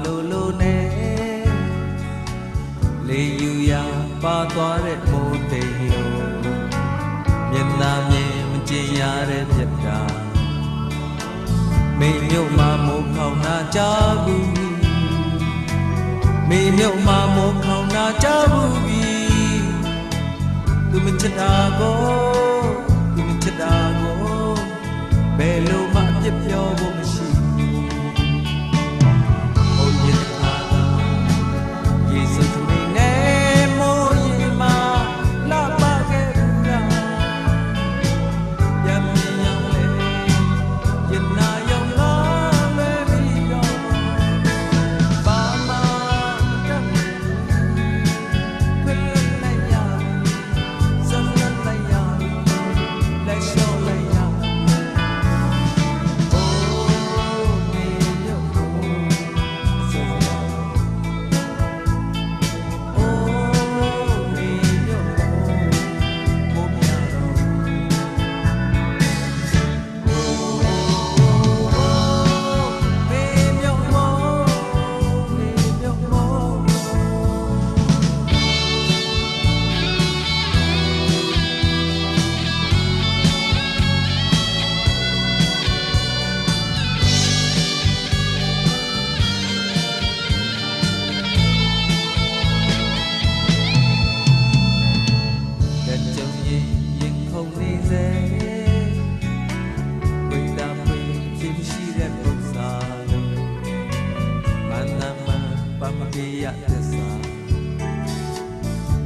လိုလိုနဲ့လေယူရာပါသွားတဲ့မိုးတိမ်လိုမျက်နှာမြင်မကျင်ရတဲ့ပြတ်တာမေမြို့မှာမိုးခေါင်နာကြဘူးမေမြို့မှာမိုးခေါင်နာကြဘူးသူမချစ်တာကိုသူမချစ်တာကိုဘယ်လိုမှအပြစ်ပြောဖို့မရှိဟိုရစ်ခါယေစုသူနဲ့မိုးရင်မှာလာပါခဲ့ဘူးလားရမင်းရောင်လေရနာရောင်လာလဲပြီးတော့ဘာမှမတတ်ဘူးခွင့်လိုက်ရစမ်းလိုက်ရလက်လျှော့လိုက်ရ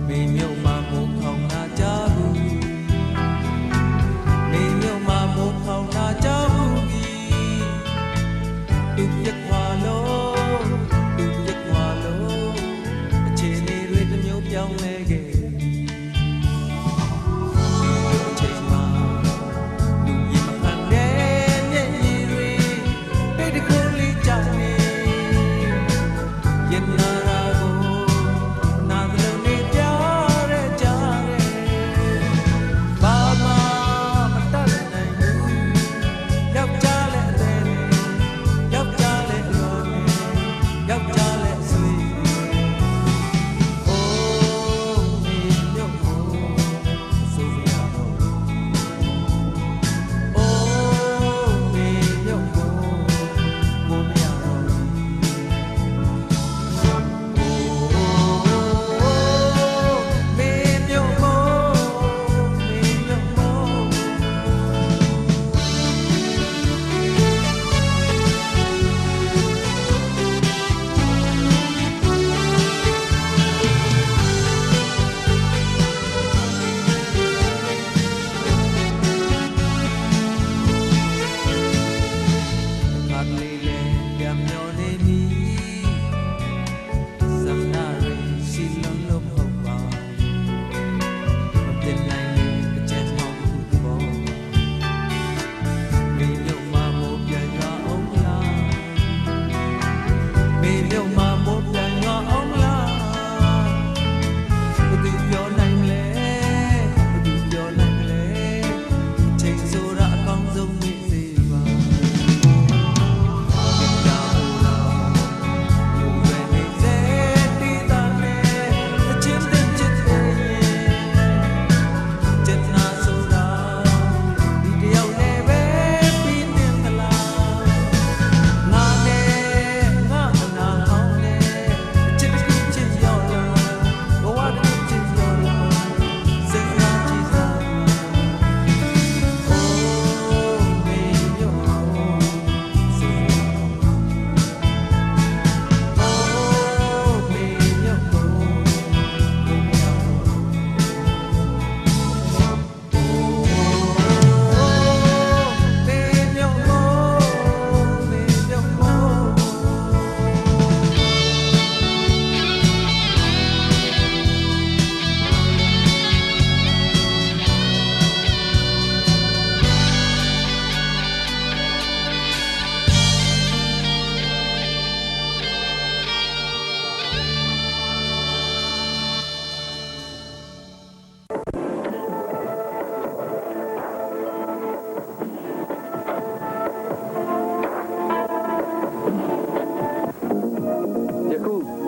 မေမြို့မှာမိုးခေါင်နာကြဘူးမေမြို့မှာမိုးခေါင်နာကြဘူးသူပြက်ခွာလို့သူပြက်ခွာလို့အခြေအနေတွေတစ်မျိုးပြောင်းလဲခဲ့အချိန်မှာလူကြီးမခံတဲ့မျက်ရည်တွေတိတ်တခုလေးကြနေရင်နာ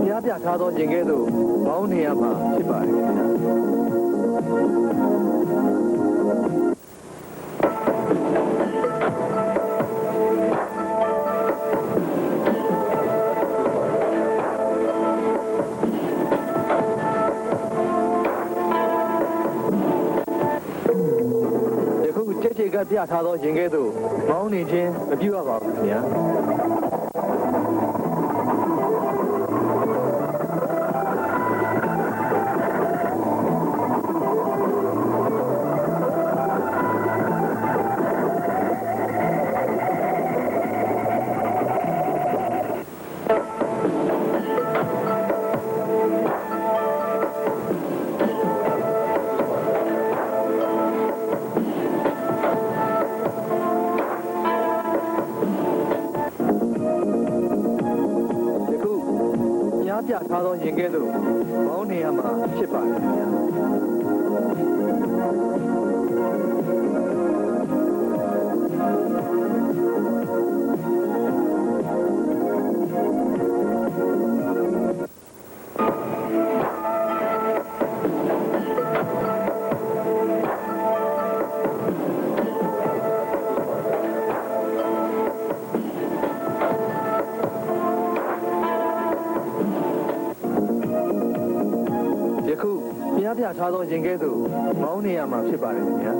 ပြပြထားသောရင်ကဲ့သို့မောင်းနေရမှာဖြစ်ပါတယ်ခင်ဗျာကြိတ်ကပြထားသောရင်ကဲ့သို့မောင်းနေခြင်းမပြုရပါဘူးခင်ဗျာပြထားသောရင်ကဲ့သို့မောင်းနေရမှာဖြစ်ပါတယ်ခင်ဗျာပြထားသောရင်ကဲ့သို့မောင်းနေရမှာဖြစ်ပါတယ်ခင်ဗျာ